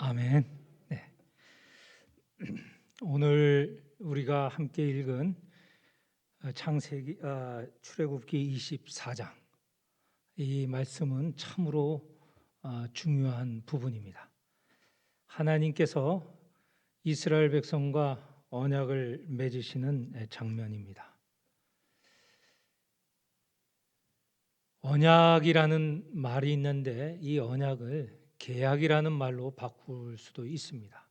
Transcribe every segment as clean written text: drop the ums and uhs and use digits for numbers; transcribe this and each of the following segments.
아멘. 네. 오늘 우리가 함께 읽은 창세기 출애굽기 24장 이 말씀은 참으로 중요한 부분입니다. 하나님께서 이스라엘 백성과 언약을 맺으시는 장면입니다. 언약이라는 말이 있는데 이 언약을 계약이라는 말로 바꿀 수도 있습니다.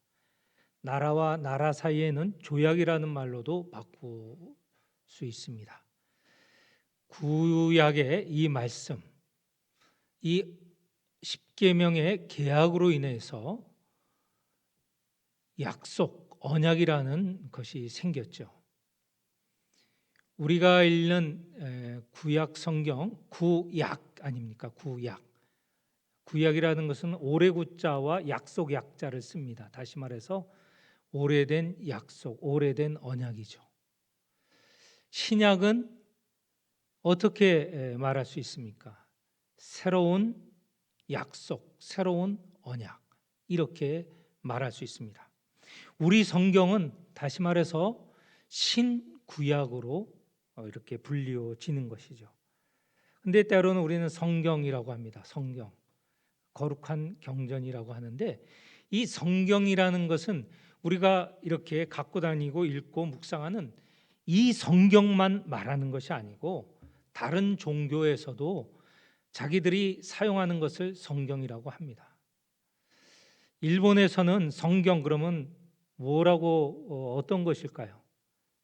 나라와 나라 사이에는 조약이라는 말로도 바꿀 수 있습니다. 구약의 이 말씀, 이 십계명의 계약으로 인해서 약속, 언약이라는 것이 생겼죠. 우리가 읽는 구약 성경, 구약 아닙니까? 구약. 구약이라는 것은 오래구자와 약속 약자를 씁니다. 다시 말해서 오래된 약속, 오래된 언약이죠. 신약은 어떻게 말할 수 있습니까? 새로운 약속, 새로운 언약, 이렇게 말할 수 있습니다. 우리 성경은 다시 말해서 신구약으로 이렇게 불리워지는 것이죠. 근데 때로는 우리는 성경이라고 합니다. 성경, 거룩한 경전이라고 하는데, 이 성경이라는 것은 우리가 이렇게 갖고 다니고 읽고 묵상하는 이 성경만 말하는 것이 아니고 다른 종교에서도 자기들이 사용하는 것을 성경이라고 합니다. 일본에서는 성경 그러면 뭐라고 어떤 것일까요?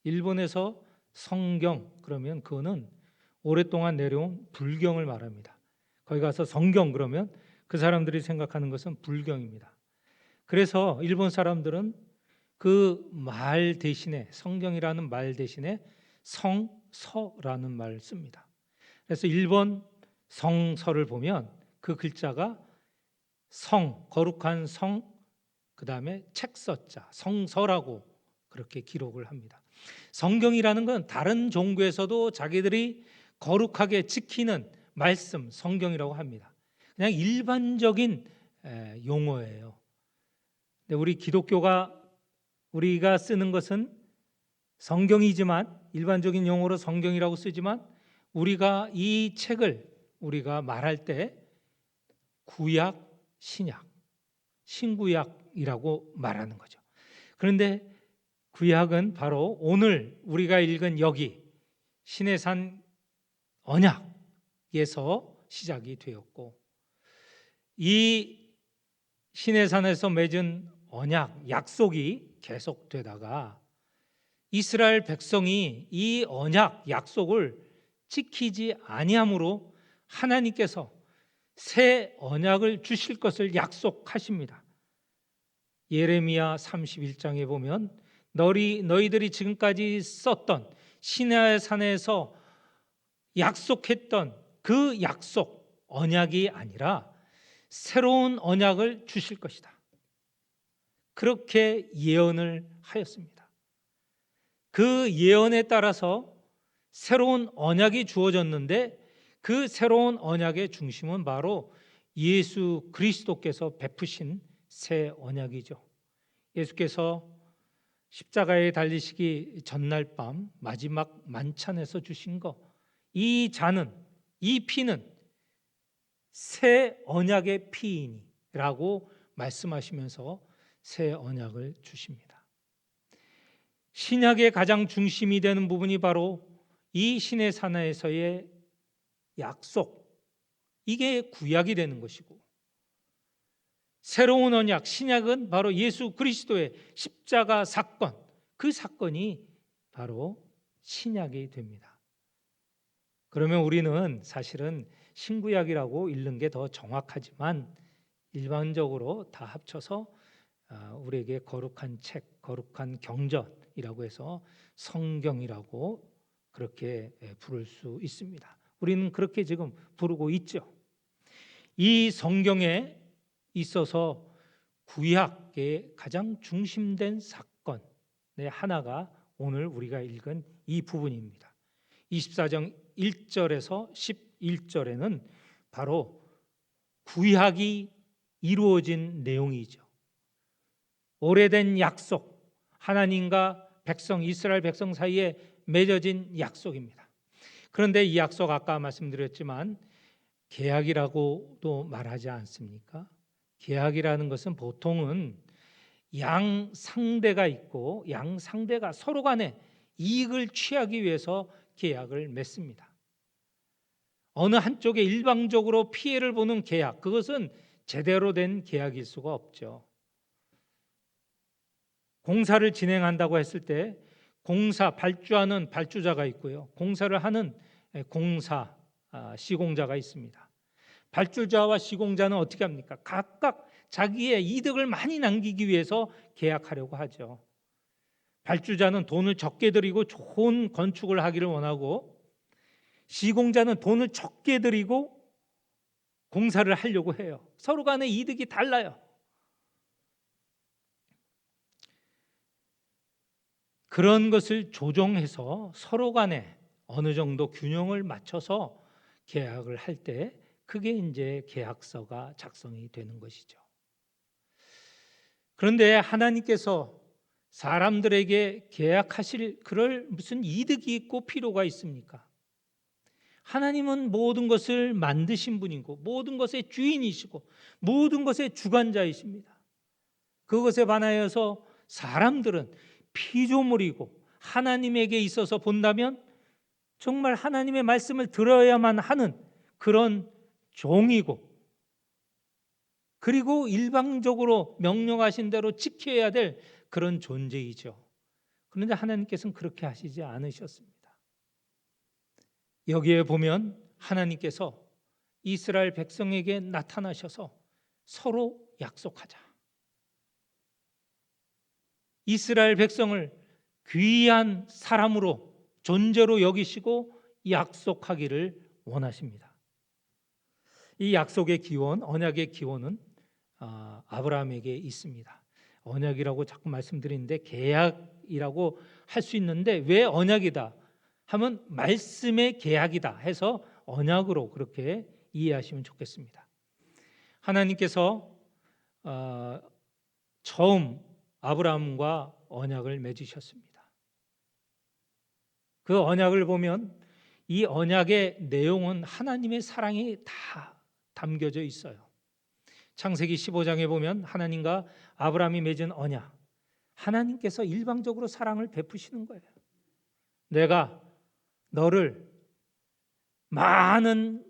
일본에서 성경 그러면 그거는 오랫동안 내려온 불경을 말합니다. 거기 가서 성경 그러면 그 사람들이 생각하는 것은 불경입니다. 그래서 일본 사람들은 그 말 대신에, 성경이라는 말 대신에 성서라는 말을 씁니다. 그래서 일본 성서를 보면 그 글자가 성, 거룩한 성, 그 다음에 책서자, 성서라고 그렇게 기록을 합니다. 성경이라는 건 다른 종교에서도 자기들이 거룩하게 지키는 말씀, 성경이라고 합니다. 그냥 일반적인 용어예요. 근데 우리 기독교가 우리가 쓰는 것은 성경이지만, 일반적인 용어로 성경이라고 쓰지만, 우리가 이 책을 우리가 말할 때 구약, 신약, 신구약이라고 말하는 거죠. 그런데 구약은 바로 오늘 우리가 읽은 여기 시내산 언약에서 시작이 되었고, 이 시내산에서 맺은 언약, 약속이 계속되다가 이스라엘 백성이 이 언약, 약속을 지키지 아니함으로 하나님께서 새 언약을 주실 것을 약속하십니다. 예레미야 31장에 보면 너희들이 지금까지 썼던 시내의 산에서 약속했던 그 약속, 언약이 아니라 새로운 언약을 주실 것이다. 그렇게 예언을 하였습니다. 그 예언에 따라서 새로운 언약이 주어졌는데 그 새로운 언약의 중심은 바로 예수 그리스도께서 베푸신 새 언약이죠. 예수께서 십자가에 달리시기 전날 밤 마지막 만찬에서 주신 것, 이 잔은, 이 피는 새 언약의 피이니라고 말씀하시면서 새 언약을 주십니다. 신약의 가장 중심이 되는 부분이 바로 이 신의 산하에서의 약속, 이게 구약이 되는 것이고, 새로운 언약, 신약은 바로 예수 그리스도의 십자가 사건, 그 사건이 바로 신약이 됩니다. 그러면 우리는 사실은 신구약이라고 읽는 게 더 정확하지만 일반적으로 다 합쳐서 우리에게 거룩한 책, 거룩한 경전이라고 해서 성경이라고 그렇게 부를 수 있습니다. 우리는 그렇게 지금 부르고 있죠. 이 성경에 있어서 구약의 가장 중심된 사건의 하나가 오늘 우리가 읽은 이 부분입니다. 24장 1절에서 11절에는 바로 구약이 이루어진 내용이죠. 오래된 약속, 하나님과 백성, 이스라엘 백성 사이에 맺어진 약속입니다. 그런데 이 약속 아까 말씀드렸지만 계약이라고도 말하지 않습니까? 계약이라는 것은 보통은 양 상대가 있고 양 상대가 서로 간에 이익을 취하기 위해서 계약을 맺습니다. 어느 한쪽에 일방적으로 피해를 보는 계약, 그것은 제대로 된 계약일 수가 없죠. 공사를 진행한다고 했을 때 공사 발주하는 발주자가 있고요, 공사를 하는 공사 시공자가 있습니다. 발주자와 시공자는 어떻게 합니까? 각각 자기의 이득을 많이 남기기 위해서 계약하려고 하죠. 발주자는 돈을 적게 들이고 좋은 건축을 하기를 원하고, 시공자는 돈을 적게 들이고 공사를 하려고 해요. 서로 간의 이득이 달라요. 그런 것을 조정해서 서로 간에 어느 정도 균형을 맞춰서 계약을 할 때 그게 이제 계약서가 작성이 되는 것이죠. 그런데 하나님께서 사람들에게 계약하실 그럴 무슨 이득이 있고 필요가 있습니까? 하나님은 모든 것을 만드신 분이고 모든 것의 주인이시고 모든 것의 주관자이십니다. 그것에 반하여서 사람들은 피조물이고 하나님에게 있어서 본다면 정말 하나님의 말씀을 들어야만 하는 그런 종이고, 그리고 일방적으로 명령하신 대로 지켜야 될 그런 존재이죠. 그런데 하나님께서는 그렇게 하시지 않으셨습니다. 여기에 보면 하나님께서 이스라엘 백성에게 나타나셔서 서로 약속하자, 이스라엘 백성을 귀한 사람으로 존재로 여기시고 약속하기를 원하십니다. 이 약속의 기원, 언약의 기원은 아브라함에게 있습니다. 언약이라고 자꾸 말씀드리는데 계약이라고 할 수 있는데 왜 언약이다 하면 말씀의 계약이다 해서 언약으로 그렇게 이해하시면 좋겠습니다. 하나님께서 처음 아브라함과 언약을 맺으셨습니다. 그 언약을 보면 이 언약의 내용은 하나님의 사랑이 다 담겨져 있어요. 창세기 15장에 보면 하나님과 아브라함이 맺은 언약, 하나님께서 일방적으로 사랑을 베푸시는 거예요. 내가 너를 많은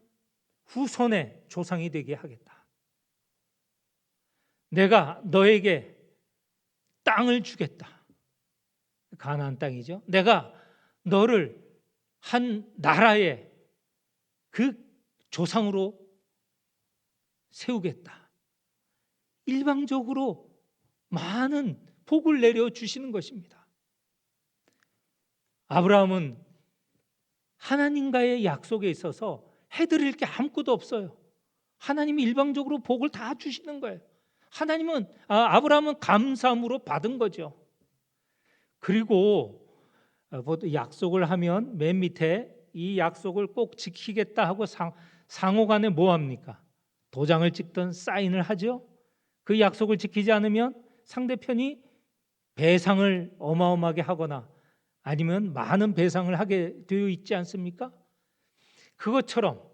후손의 조상이 되게 하겠다. 내가 너에게 땅을 주겠다. 가나안 땅이죠. 내가 너를 한 나라의 그 조상으로 세우겠다. 일방적으로 많은 복을 내려 주시는 것입니다. 아브라함은 하나님과의 약속에 있어서 해드릴 게 아무것도 없어요. 하나님이 일방적으로 복을 다 주시는 거예요. 하나님은 아브라함은 감사함으로 받은 거죠. 그리고 약속을 하면 맨 밑에 이 약속을 꼭 지키겠다 하고 상호간에 뭐 합니까? 도장을 찍든 사인을 하죠. 그 약속을 지키지 않으면 상대편이 배상을 어마어마하게 하거나 아니면 많은 배상을 하게 되어 있지 않습니까? 그것처럼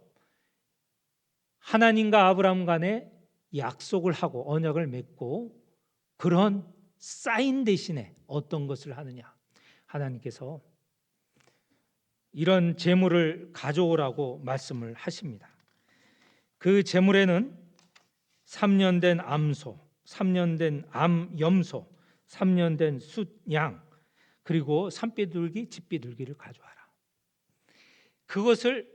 하나님과 아브라함 간에 약속을 하고 언약을 맺고 그런 사인 대신에 어떤 것을 하느냐? 하나님께서 이런 제물을 가져오라고 말씀을 하십니다. 그 제물에는 3년 된 암소, 3년 된 암염소, 3년 된 숫양, 그리고 산비둘기, 집비둘기를 가져와라. 그것을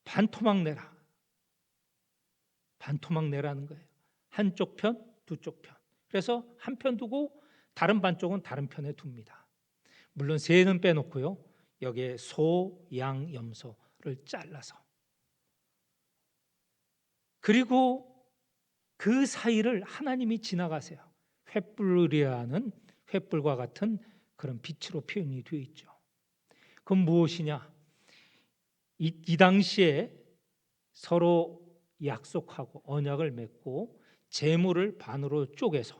반토막 내라. 반토막 내라는 거예요. 한쪽 편, 두쪽 편. 그래서 한 편 두고 다른 반쪽은 다른 편에 둡니다. 물론 새는 빼놓고요. 여기에 소, 양, 염소를 잘라서. 그리고 그 사이를 하나님이 지나가세요. 횃불이라는 횃불과 같은 그런 빛으로 표현이 되어 있죠. 그건 무엇이냐? 이 당시에 서로 약속하고 언약을 맺고 재물을 반으로 쪼개서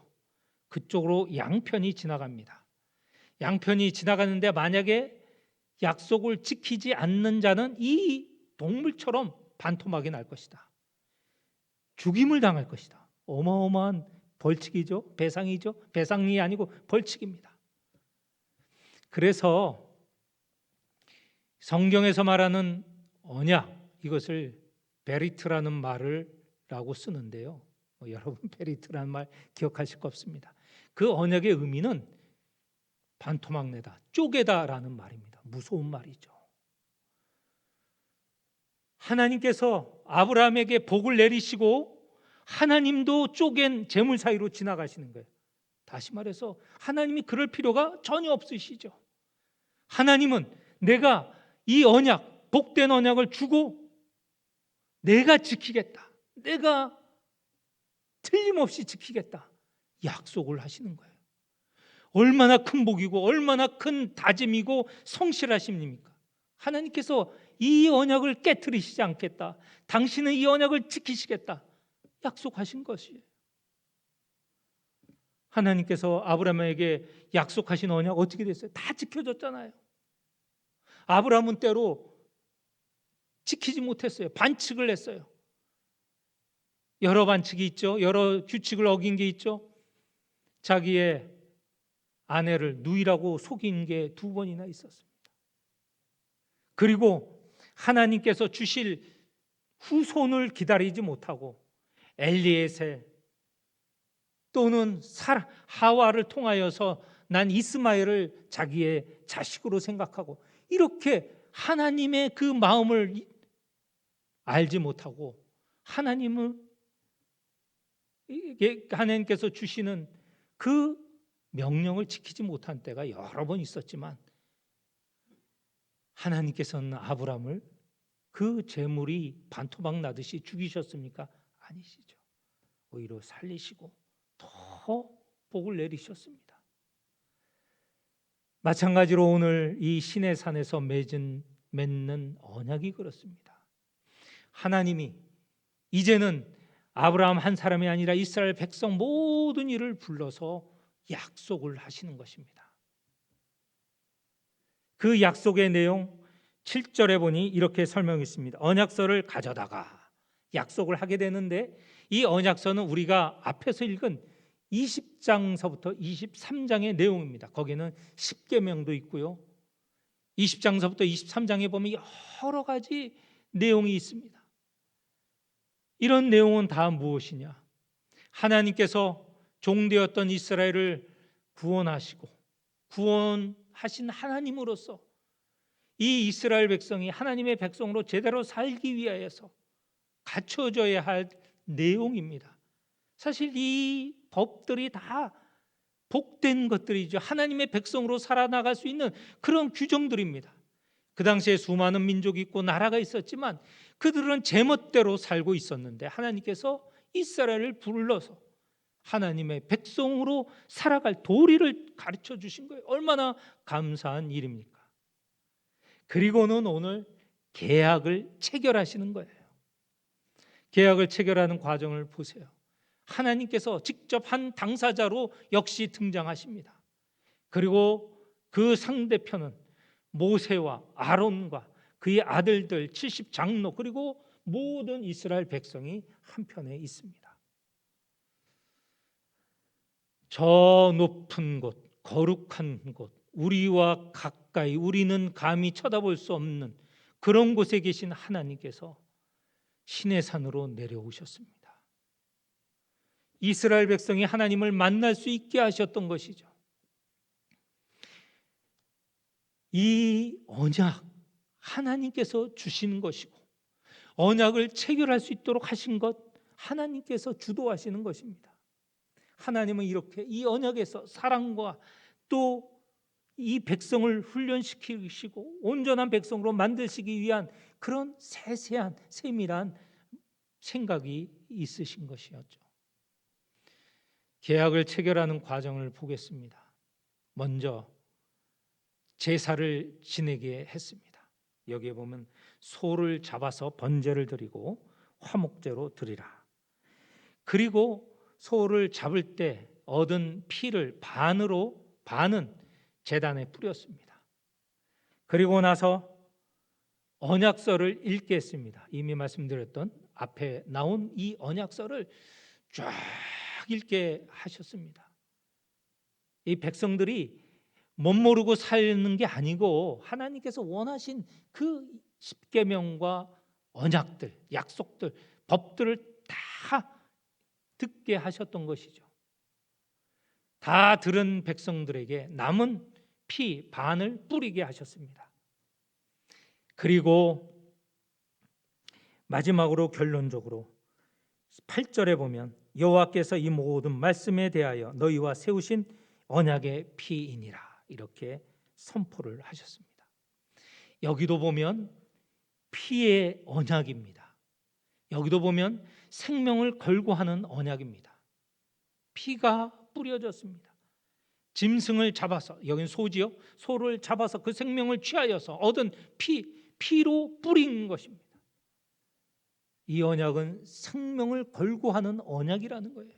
그쪽으로 양편이 지나갑니다. 양편이 지나가는데 만약에 약속을 지키지 않는 자는 이 동물처럼 반토막이 날 것이다. 죽임을 당할 것이다. 어마어마한 벌칙이죠. 배상이죠. 배상이 아니고 벌칙입니다. 그래서 성경에서 말하는 언약, 이것을 베리트라는 말을 라고 쓰는데요. 여러분 베리트라는 말 기억하실 거 없습니다. 그 언약의 의미는 반토막 내다, 쪼개다라는 말입니다. 무서운 말이죠. 하나님께서 아브라함에게 복을 내리시고 하나님도 쪼갠 재물 사이로 지나가시는 거예요. 다시 말해서 하나님이 그럴 필요가 전혀 없으시죠. 하나님은 내가 이 언약, 복된 언약을 주고 내가 지키겠다, 내가 틀림없이 지키겠다 약속을 하시는 거예요. 얼마나 큰 복이고 얼마나 큰 다짐이고 성실하심입니까? 하나님께서 이 언약을 깨트리시지 않겠다, 당신은 이 언약을 지키시겠다 약속하신 것이에요. 하나님께서 아브라함에게 약속하신 언약 어떻게 됐어요? 다 지켜졌잖아요. 아브라함은 때로 지키지 못했어요. 반칙을 했어요. 여러 반칙이 있죠. 여러 규칙을 어긴 게 있죠. 자기의 아내를 누이라고 속인 게 2번이나 있었습니다. 그리고 하나님께서 주실 후손을 기다리지 못하고 엘리에셀 또는 하와를 통하여서 난 이스마엘을 자기의 자식으로 생각하고 이렇게 하나님의 그 마음을 알지 못하고 하나님께서 주시는 그 명령을 지키지 못한 때가 여러 번 있었지만 하나님께서는 아브라함을 그 재물이 반토막 나듯이 죽이셨습니까? 아니시죠. 오히려 살리시고 더 복을 내리셨습니다. 마찬가지로 오늘 이 신의 산에서 맺는 언약이 그렇습니다. 하나님이 이제는 아브라함 한 사람이 아니라 이스라엘 백성 모든 이를 불러서 약속을 하시는 것입니다. 그 약속의 내용 7절에 보니 이렇게 설명했습니다. 언약서를 가져다가 약속을 하게 되는데 이 언약서는 우리가 앞에서 읽은 20장서부터 23장의 내용입니다. 거기는 십계명도 있고요. 20장서부터 23장에 보면 여러 가지 내용이 있습니다. 이런 내용은 다 무엇이냐? 하나님께서 종되었던 이스라엘을 구원하시고 구원하신 하나님으로서 이 이스라엘 백성이 하나님의 백성으로 제대로 살기 위하여서 갖춰져야 할 내용입니다. 사실 이 법들이 다 복된 것들이죠. 하나님의 백성으로 살아나갈 수 있는 그런 규정들입니다. 그 당시에 수많은 민족이 있고 나라가 있었지만 그들은 제멋대로 살고 있었는데 하나님께서 이스라엘을 불러서 하나님의 백성으로 살아갈 도리를 가르쳐 주신 거예요. 얼마나 감사한 일입니까? 그리고는 오늘 계약을 체결하시는 거예요. 계약을 체결하는 과정을 보세요. 하나님께서 직접 한 당사자로 역시 등장하십니다. 그리고 그 상대편은 모세와 아론과 그의 아들들 70장로 그리고 모든 이스라엘 백성이 한편에 있습니다. 저 높은 곳, 거룩한 곳, 우리와 가까이 우리는 감히 쳐다볼 수 없는 그런 곳에 계신 하나님께서 신의 산으로 내려오셨습니다. 이스라엘 백성이 하나님을 만날 수 있게 하셨던 것이죠. 이 언약 하나님께서 주시는 것이고 언약을 체결할 수 있도록 하신 것 하나님께서 주도하시는 것입니다. 하나님은 이렇게 이 언약에서 사랑과 또 이 백성을 훈련시키시고 온전한 백성으로 만드시기 위한 그런 세세한 세밀한 생각이 있으신 것이었죠. 계약을 체결하는 과정을 보겠습니다. 먼저 제사를 지내게 했습니다. 여기에 보면 소를 잡아서 번제를 드리고 화목제로 드리라. 그리고 소를 잡을 때 얻은 피를 반은 제단에 뿌렸습니다. 그리고 나서 언약서를 읽게 했습니다. 이미 말씀드렸던 앞에 나온 이 언약서를 쫙 읽게 하셨습니다. 이 백성들이 못 모르고 사는 게 아니고 하나님께서 원하신 그 십계명과 언약들, 약속들, 법들을 다 듣게 하셨던 것이죠. 다 들은 백성들에게 남은 피 반을 뿌리게 하셨습니다. 그리고 마지막으로 결론적으로 8절에 보면 여호와께서 이 모든 말씀에 대하여 너희와 세우신 언약의 피이니라 이렇게 선포를 하셨습니다. 여기도 보면 피의 언약입니다. 여기도 보면 생명을 걸고 하는 언약입니다. 피가 뿌려졌습니다. 짐승을 잡아서, 여긴 소지요, 소를 잡아서 그 생명을 취하여서 얻은 피로 뿌린 것입니다. 이 언약은 생명을 걸고 하는 언약이라는 거예요.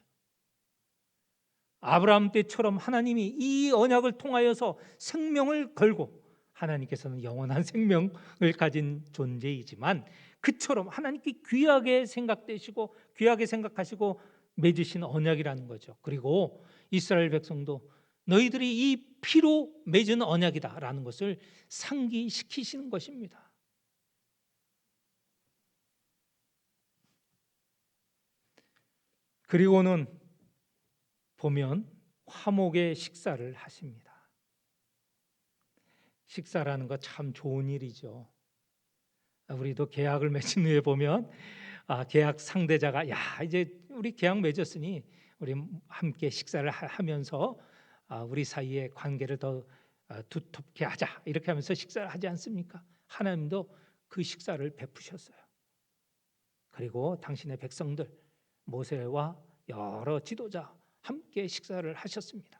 아브라함 때처럼 하나님이 이 언약을 통하여서 생명을 걸고, 하나님께서는 영원한 생명을 가진 존재이지만 그처럼 하나님께 귀하게 생각되시고 귀하게 생각하시고 맺으신 언약이라는 거죠. 그리고 이스라엘 백성도 너희들이 이 피로 맺은 언약이다라는 것을 상기시키시는 것입니다. 그리고는 보면 화목의 식사를 하십니다. 식사라는 거 참 좋은 일이죠. 우리도 계약을 맺은 후에 보면 계약 상대자가 이제 우리 계약 맺었으니 우리 함께 식사를 하면서 우리 사이의 관계를 더 두텁게 하자 이렇게 하면서 식사를 하지 않습니까? 하나님도 그 식사를 베푸셨어요. 그리고 당신의 백성들 모세와 여러 지도자 함께 식사를 하셨습니다.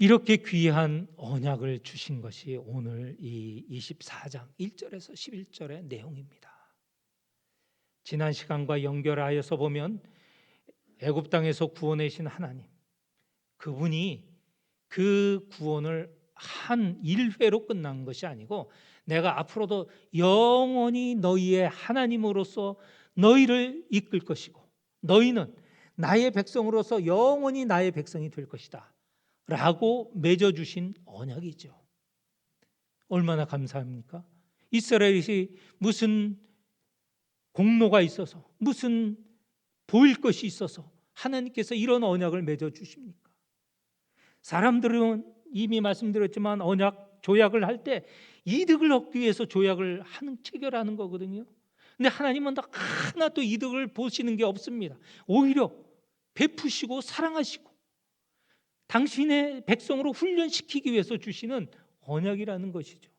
이렇게 귀한 언약을 주신 것이 오늘 이 24장 1절에서 11절의 내용입니다. 지난 시간과 연결하여서 보면 애굽 땅에서 구원하신 하나님, 그분이 그 구원을 한 일회로 끝난 것이 아니고 내가 앞으로도 영원히 너희의 하나님으로서 너희를 이끌 것이고 너희는 나의 백성으로서 영원히 나의 백성이 될 것이다 라고 맺어주신 언약이죠. 얼마나 감사합니까? 이스라엘이 무슨 공로가 있어서 무슨 보일 것이 있어서 하나님께서 이런 언약을 맺어주십니까? 사람들은 이미 말씀드렸지만 언약, 조약을 할 때 이득을 얻기 위해서 조약을 체결하는 거거든요. 근데 하나님은 하나도 이득을 보시는 게 없습니다. 오히려 베푸시고 사랑하시고 당신의 백성으로 훈련시키기 위해서 주시는 언약이라는 것이죠.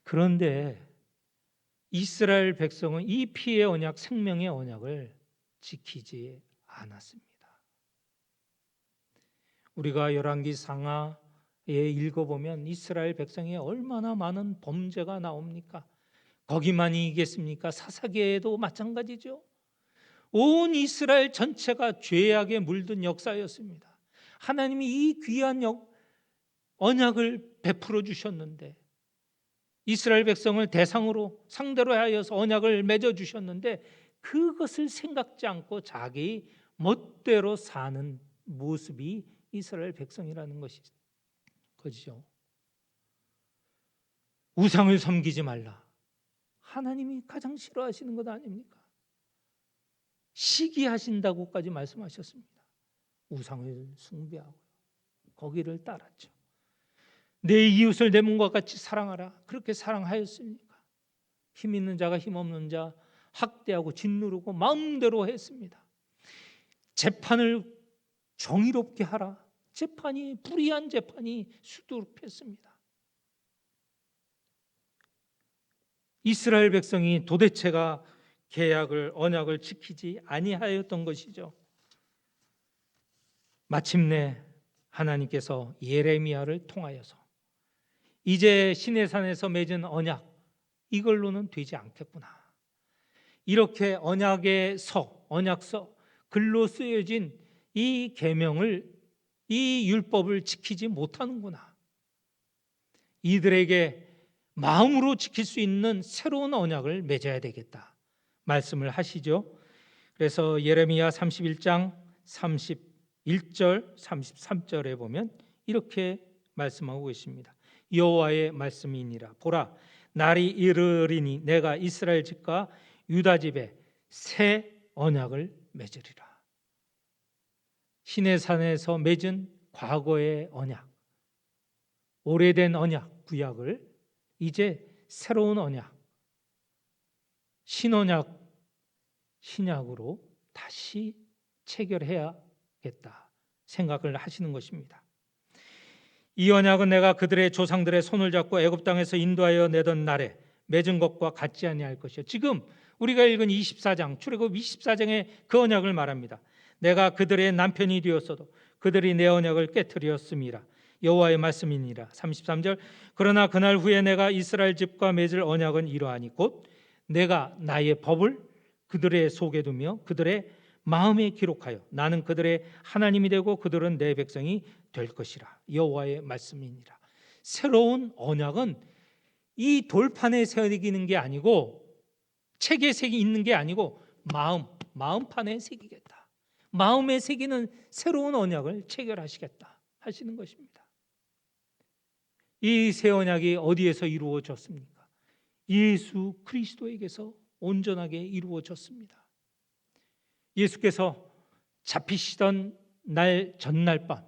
그런데 이스라엘 백성은 이 피의 언약, 생명의 언약을 지키지 않았습니다. 우리가 열왕기 상하에 읽어보면 이스라엘 백성이 얼마나 많은 범죄가 나옵니까? 거기만이겠습니까? 사사기에도 마찬가지죠. 온 이스라엘 전체가 죄악에 물든 역사였습니다. 하나님이 이 귀한 언약을 베풀어 주셨는데 이스라엘 백성을 상대로 하여서 언약을 맺어 주셨는데 그것을 생각지 않고 자기 멋대로 사는 모습이 이스라엘 백성이라는 것이죠. 우상을 섬기지 말라. 하나님이 가장 싫어하시는 것 아닙니까? 시기하신다고까지 말씀하셨습니다. 우상을 숭배하고 거기를 따랐죠. 내 이웃을 내 몸과 같이 사랑하라. 그렇게 사랑하였습니까? 힘 있는 자가 힘 없는 자 학대하고 짓누르고 마음대로 했습니다. 재판을 정의롭게 하라. 불의한 재판이 수두룩했습니다. 이스라엘 백성이 도대체가 언약을 지키지 아니하였던 것이죠. 마침내 하나님께서 예레미야를 통하여서 이제 시내산에서 맺은 언약 이걸로는 되지 않겠구나. 이렇게 언약서 글로 쓰여진 이 계명을, 이 율법을 지키지 못하는구나. 이들에게 마음으로 지킬 수 있는 새로운 언약을 맺어야 되겠다 말씀을 하시죠. 그래서 예레미야 31장 31절 33절에 보면 이렇게 말씀하고 있습니다. 여호와의 말씀이니라. 보라, 날이 이르리니 내가 이스라엘 집과 유다 집에 새 언약을 맺으리라. 시내산에서 맺은 과거의 언약, 오래된 언약, 구약을 이제 새로운 언약, 신언약, 신약으로 다시 체결해야겠다 생각을 하시는 것입니다. 이 언약은 내가 그들의 조상들의 손을 잡고 애굽 땅에서 인도하여 내던 날에 맺은 것과 같지 아니할 것이요. 지금 우리가 읽은 24장, 출애굽 24장의 그 언약을 말합니다. 내가 그들의 남편이 되었어도 그들이 내 언약을 깨뜨렸음이라. 여호와의 말씀이니라. 33절, 그러나 그날 후에 내가 이스라엘 집과 맺을 언약은 이러하니 곧 내가 나의 법을 그들의 속에 두며 그들의 마음에 기록하여 나는 그들의 하나님이 되고 그들은 내 백성이 될 것이라. 여호와의 말씀이니라. 새로운 언약은 이 돌판에 새기는 게 아니고, 책에 있는 게 아니고 마음판에 새기겠다. 마음에 새기는 새로운 언약을 체결하시겠다 하시는 것입니다. 이 새 언약이 어디에서 이루어졌습니까? 예수 그리스도에게서 온전하게 이루어졌습니다. 예수께서 잡히시던 날 전날 밤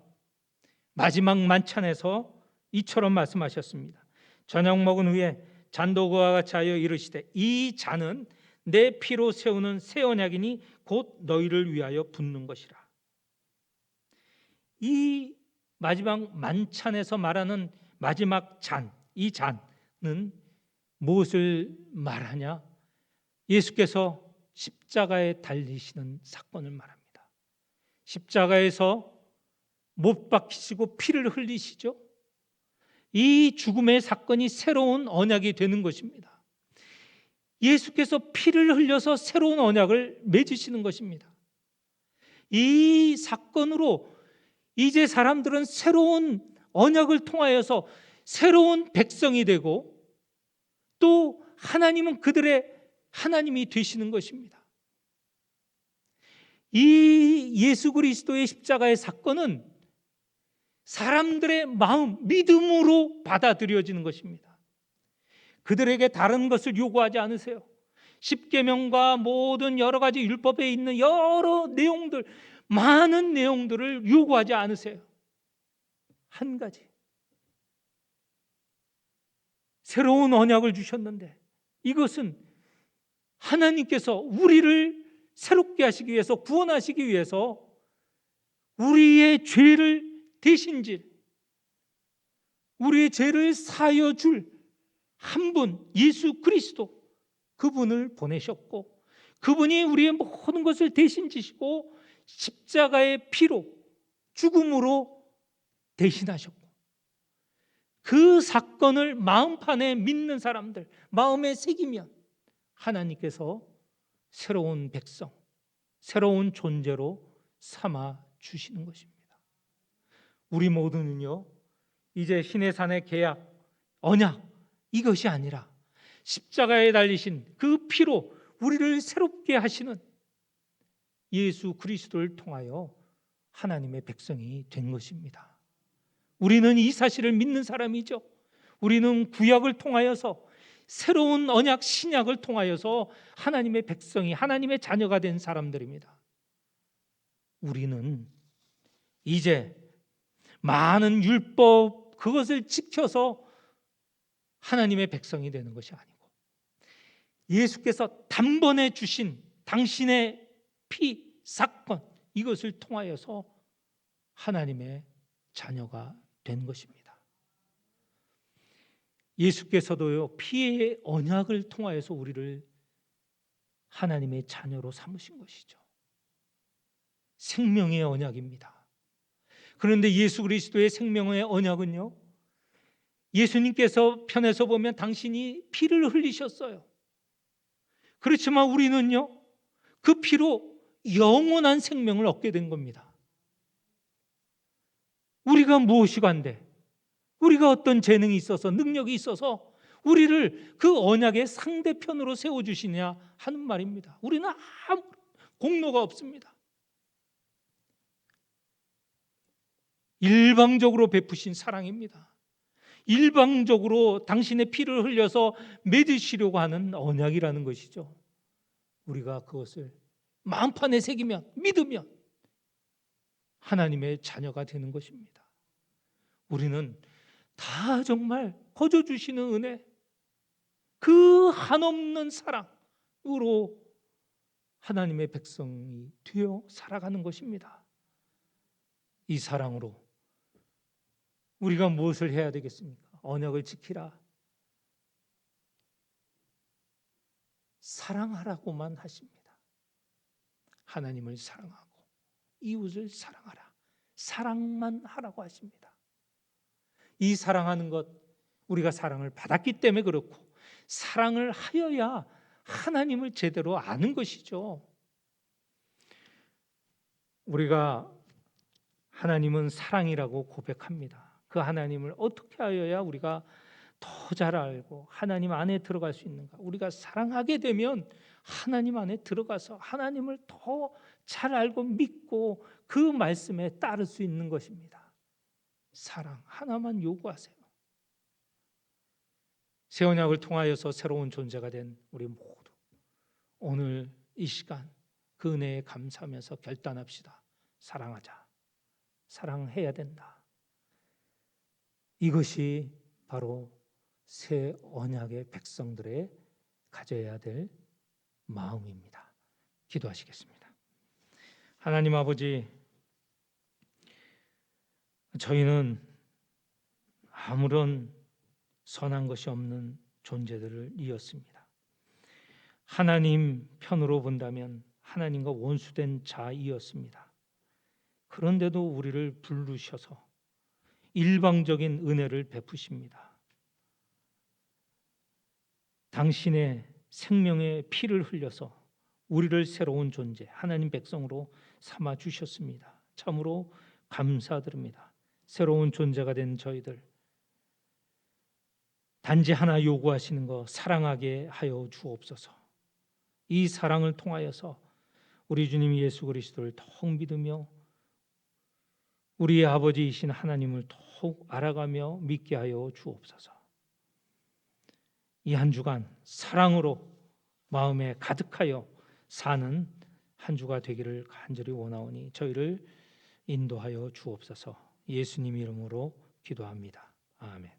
마지막 만찬에서 이처럼 말씀하셨습니다. 저녁 먹은 후에 잔도 그와 같이 하여 이르시되 이 잔은 내 피로 세우는 새 언약이니 곧 너희를 위하여 붓는 것이라. 이 마지막 만찬에서 말하는 마지막 잔, 이 잔은 무엇을 말하냐? 예수께서 십자가에 달리시는 사건을 말합니다. 십자가에서 못 박히시고 피를 흘리시죠. 이 죽음의 사건이 새로운 언약이 되는 것입니다. 예수께서 피를 흘려서 새로운 언약을 맺으시는 것입니다. 이 사건으로 이제 사람들은 새로운 언약을 통하여서 새로운 백성이 되고 또 하나님은 그들의 하나님이 되시는 것입니다. 이 예수 그리스도의 십자가의 사건은 사람들의 마음, 믿음으로 받아들여지는 것입니다. 그들에게 다른 것을 요구하지 않으세요. 십계명과 모든 여러 가지 율법에 있는 여러 내용들, 많은 내용들을 요구하지 않으세요. 한 가지, 새로운 언약을 주셨는데 이것은 하나님께서 우리를 새롭게 하시기 위해서, 구원하시기 위해서 우리의 죄를 대신질, 우리의 죄를 사하여 줄 한 분, 예수 그리스도, 그분을 보내셨고 그분이 우리의 모든 것을 대신 지시고 십자가의 피로, 죽음으로 대신하셨고 그 사건을 마음판에 믿는 사람들, 마음에 새기면 하나님께서 새로운 백성, 새로운 존재로 삼아 주시는 것입니다. 우리 모두는요, 이제 신의 산의 계약, 언약, 이것이 아니라 십자가에 달리신 그 피로 우리를 새롭게 하시는 예수 그리스도를 통하여 하나님의 백성이 된 것입니다. 우리는 이 사실을 믿는 사람이죠. 우리는 구약을 통하여서, 새로운 언약 신약을 통하여서 하나님의 백성이, 하나님의 자녀가 된 사람들입니다. 우리는 이제 많은 율법, 그것을 지켜서 하나님의 백성이 되는 것이 아니고 예수께서 단번에 주신 당신의 피, 사건, 이것을 통하여서 하나님의 자녀가 된 것입니다. 예수께서도요, 피의 언약을 통하여서 우리를 하나님의 자녀로 삼으신 것이죠. 생명의 언약입니다. 그런데 예수 그리스도의 생명의 언약은요, 예수님께서 편에서 보면 당신이 피를 흘리셨어요. 그렇지만 우리는요, 그 피로 영원한 생명을 얻게 된 겁니다. 우리가 무엇이 간데, 우리가 어떤 재능이 있어서, 능력이 있어서 우리를 그 언약의 상대편으로 세워주시냐 하는 말입니다. 우리는 아무 공로가 없습니다. 일방적으로 베푸신 사랑입니다. 일방적으로 당신의 피를 흘려서 맺으시려고 하는 언약이라는 것이죠. 우리가 그것을 마음판에 새기면, 믿으면 하나님의 자녀가 되는 것입니다. 우리는 다 정말 거저 주시는 은혜, 그 한없는 사랑으로 하나님의 백성이 되어 살아가는 것입니다. 이 사랑으로 우리가 무엇을 해야 되겠습니까? 언약을 지키라. 사랑하라고만 하십니다. 하나님을 사랑하고 이웃을 사랑하라. 사랑만 하라고 하십니다. 이 사랑하는 것, 우리가 사랑을 받았기 때문에 그렇고, 사랑을 하여야 하나님을 제대로 아는 것이죠. 우리가 하나님은 사랑이라고 고백합니다. 그 하나님을 어떻게 하여야 우리가 더 잘 알고 하나님 안에 들어갈 수 있는가? 우리가 사랑하게 되면 하나님 안에 들어가서 하나님을 더 잘 알고 믿고 그 말씀에 따를 수 있는 것입니다. 사랑 하나만 요구하세요. 새 언약을 통하여서 새로운 존재가 된 우리 모두, 오늘 이 시간 그 은혜에 감사하면서 결단합시다. 사랑하자. 사랑해야 된다. 이것이 바로 새 언약의 백성들의 가져야 될 마음입니다. 기도하시겠습니다. 하나님 아버지, 저희는 아무런 선한 것이 없는 존재들을 이었습니다. 하나님 편으로 본다면 하나님과 원수된 자이었습니다. 그런데도 우리를 부르셔서 일방적인 은혜를 베푸십니다. 당신의 생명의 피를 흘려서 우리를 새로운 존재, 하나님 백성으로 삼아 주셨습니다. 참으로 감사드립니다. 새로운 존재가 된 저희들, 단지 하나 요구하시는 거, 사랑하게 하여 주옵소서. 이 사랑을 통하여서 우리 주님 예수 그리스도를 더욱 믿으며 우리의 아버지이신 하나님을 더욱 알아가며 믿게 하여 주옵소서. 이 한 주간 사랑으로 마음에 가득하여 사는 한 주가 되기를 간절히 원하오니 저희를 인도하여 주옵소서. 예수님 이름으로 기도합니다. 아멘.